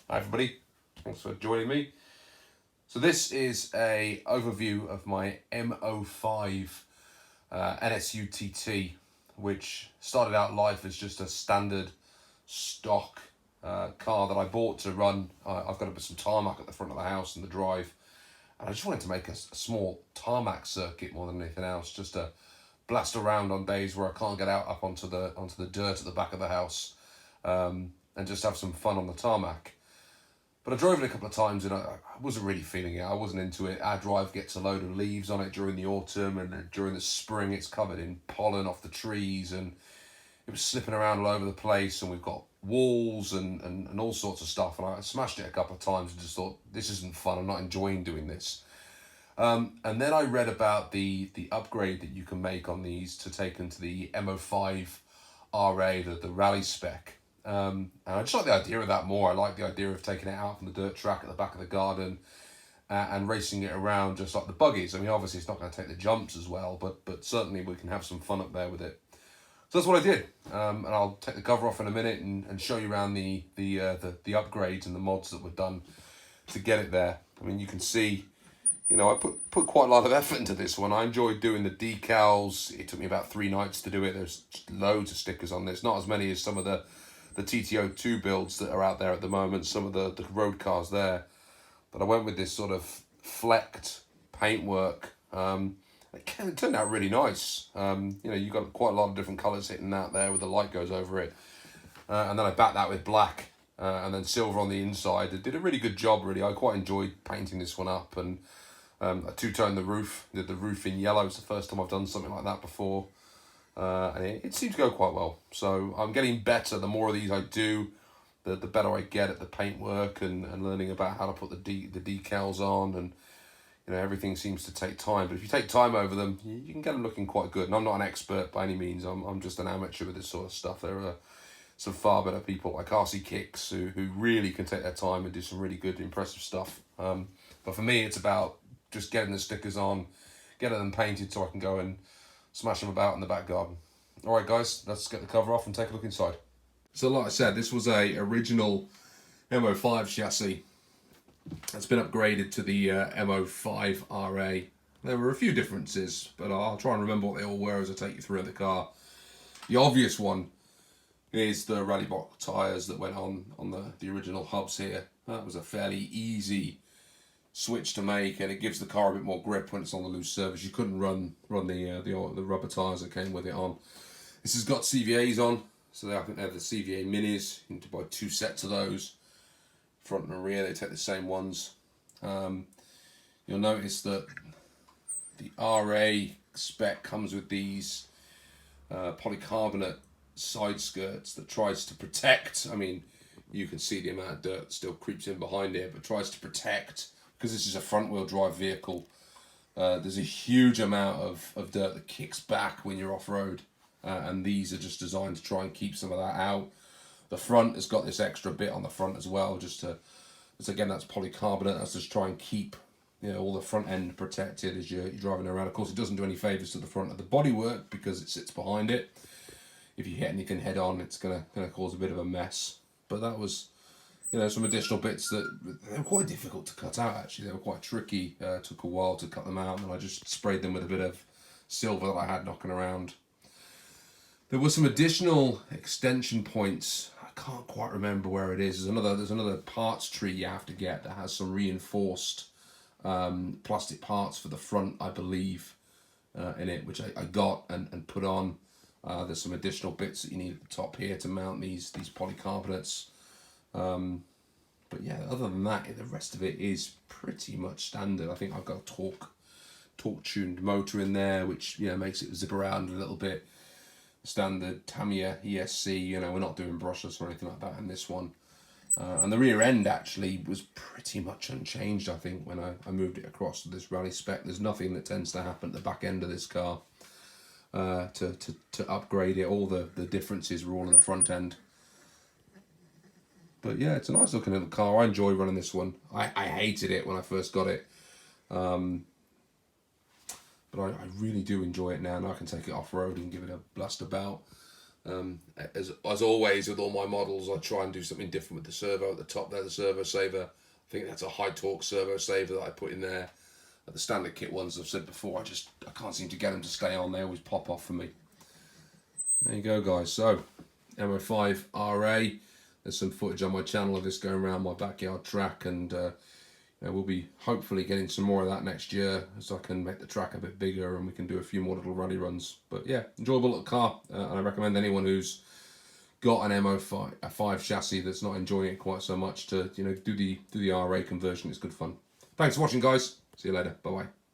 Hi everybody, thanks for joining me. So this is a overview of my M05 NSUTT, which started out life as just a standard stock car that I bought to run. I've got to put some tarmac at the front of the house and the drive, and I just wanted to make a small tarmac circuit more than anything else, just to blast around on days where I can't get out up onto the dirt at the back of the house, and just have some fun on the tarmac. But I drove it a couple of times and I wasn't really feeling it. I wasn't into it. Our drive gets a load of leaves on it during the autumn, and then during the spring it's covered in pollen off the trees, and it was slipping around all over the place, and we've got walls and all sorts of stuff. And I smashed it a couple of times and just thought, this isn't fun. I'm not enjoying doing this. And then I read about the upgrade that you can make on these to take them to the M05RA, the rally spec. And I just like the idea of that more. I like the idea of taking it out from the dirt track at the back of the garden and racing it around just like the buggies. I mean, obviously it's not going to take the jumps as well, but certainly we can have some fun up there with it. So that's what I did. And I'll take the cover off in a minute and show you around the upgrades and the mods that were done to get it there. I mean, you can see, you know, I put quite a lot of effort into this one. I enjoyed doing the decals. It took me about 3 nights to do it. There's loads of stickers on this, not as many as some of the TTO2 builds that are out there at the moment, some of the road cars there. But I went with this sort of flecked paintwork. It turned out really nice. You know, you got quite a lot of different colours hitting out there where the light goes over it. And then I backed that with black and then silver on the inside. It did a really good job, really. I quite enjoyed painting this one up. And I two-toned the roof, did the roof in yellow. It's the first time I've done something like that before. And it seems to go quite well. So I'm getting better. The more of these I do, the better I get at the paintwork and learning about how to put the decals on. And, you know, everything seems to take time. But if you take time over them, you can get them looking quite good. And I'm not an expert by any means. I'm just an amateur with this sort of stuff. There are some far better people like RC Kicks who really can take their time and do some really good, impressive stuff. But for me, it's about just getting the stickers on, getting them painted so I can go and smash them about in the back garden. All right, guys, let's get the cover off and take a look inside. So like I said, this was a original M05 chassis. It's been upgraded to the M05RA. There were a few differences, but I'll try and remember what they all were as I take you through the car. The obvious one is the rally block tyres that went on the original hubs here. That was a fairly easy switch to make, and it gives the car a bit more grip when it's on the loose surface. You couldn't run the rubber tyres that came with it on. This has got CVAs on, so I think they're the CVA minis. You need to buy 2 sets of those, front and rear. They take the same ones. You'll notice that the RA spec comes with these polycarbonate side skirts that tries to protect. I mean, you can see the amount of dirt that still creeps in behind it, but tries to protect. Because this is a front-wheel drive vehicle, there's a huge amount of dirt that kicks back when you're off-road, and these are just designed to try and keep some of that out. The front has got this extra bit on the front as well, just to, again, that's polycarbonate. That's just try and keep, you know, all the front end protected as you're driving around. Of course, it doesn't do any favours to the front of the bodywork because it sits behind it. If you hit anything head on, it's gonna cause a bit of a mess. But that was, you know, some additional bits that they were quite difficult to cut out, actually. They were quite tricky. Took a while to cut them out, and I just sprayed them with a bit of silver that I had knocking around. There were some additional extension points. I can't quite remember where it is. There's another parts tree you have to get that has some reinforced plastic parts for the front, I believe, in it, which I got and put on. There's some additional bits that you need at the top here to mount these polycarbonates. But yeah, other than that, the rest of it is pretty much standard. I think I've got a torque tuned motor in there, which, you know, makes it zip around a little bit. Standard Tamiya ESC, you know, we're not doing brushless or anything like that in this one. And the rear end actually was pretty much unchanged, I think, when I moved it across to this rally spec. There's nothing that tends to happen at the back end of this car to upgrade it. All the differences were all in the front end. But yeah, it's a nice looking little car. I enjoy running this one. I hated it when I first got it. But I really do enjoy it now, and I can take it off-road and give it a blast about. As always with all my models, I try and do something different with the servo at the top there, the Servo Saver. I think that's a high torque Servo Saver that I put in there. The standard kit ones I've said before, I can't seem to get them to stay on. They always pop off for me. There you go, guys. So M05RA. There's some footage on my channel of this going around my backyard track, and we'll be hopefully getting some more of that next year, so I can make the track a bit bigger and we can do a few more little rally runs. But yeah, enjoyable little car, and I recommend anyone who's got an M05 chassis that's not enjoying it quite so much to do the RA conversion. It's good fun. Thanks for watching, guys. See you later. Bye bye.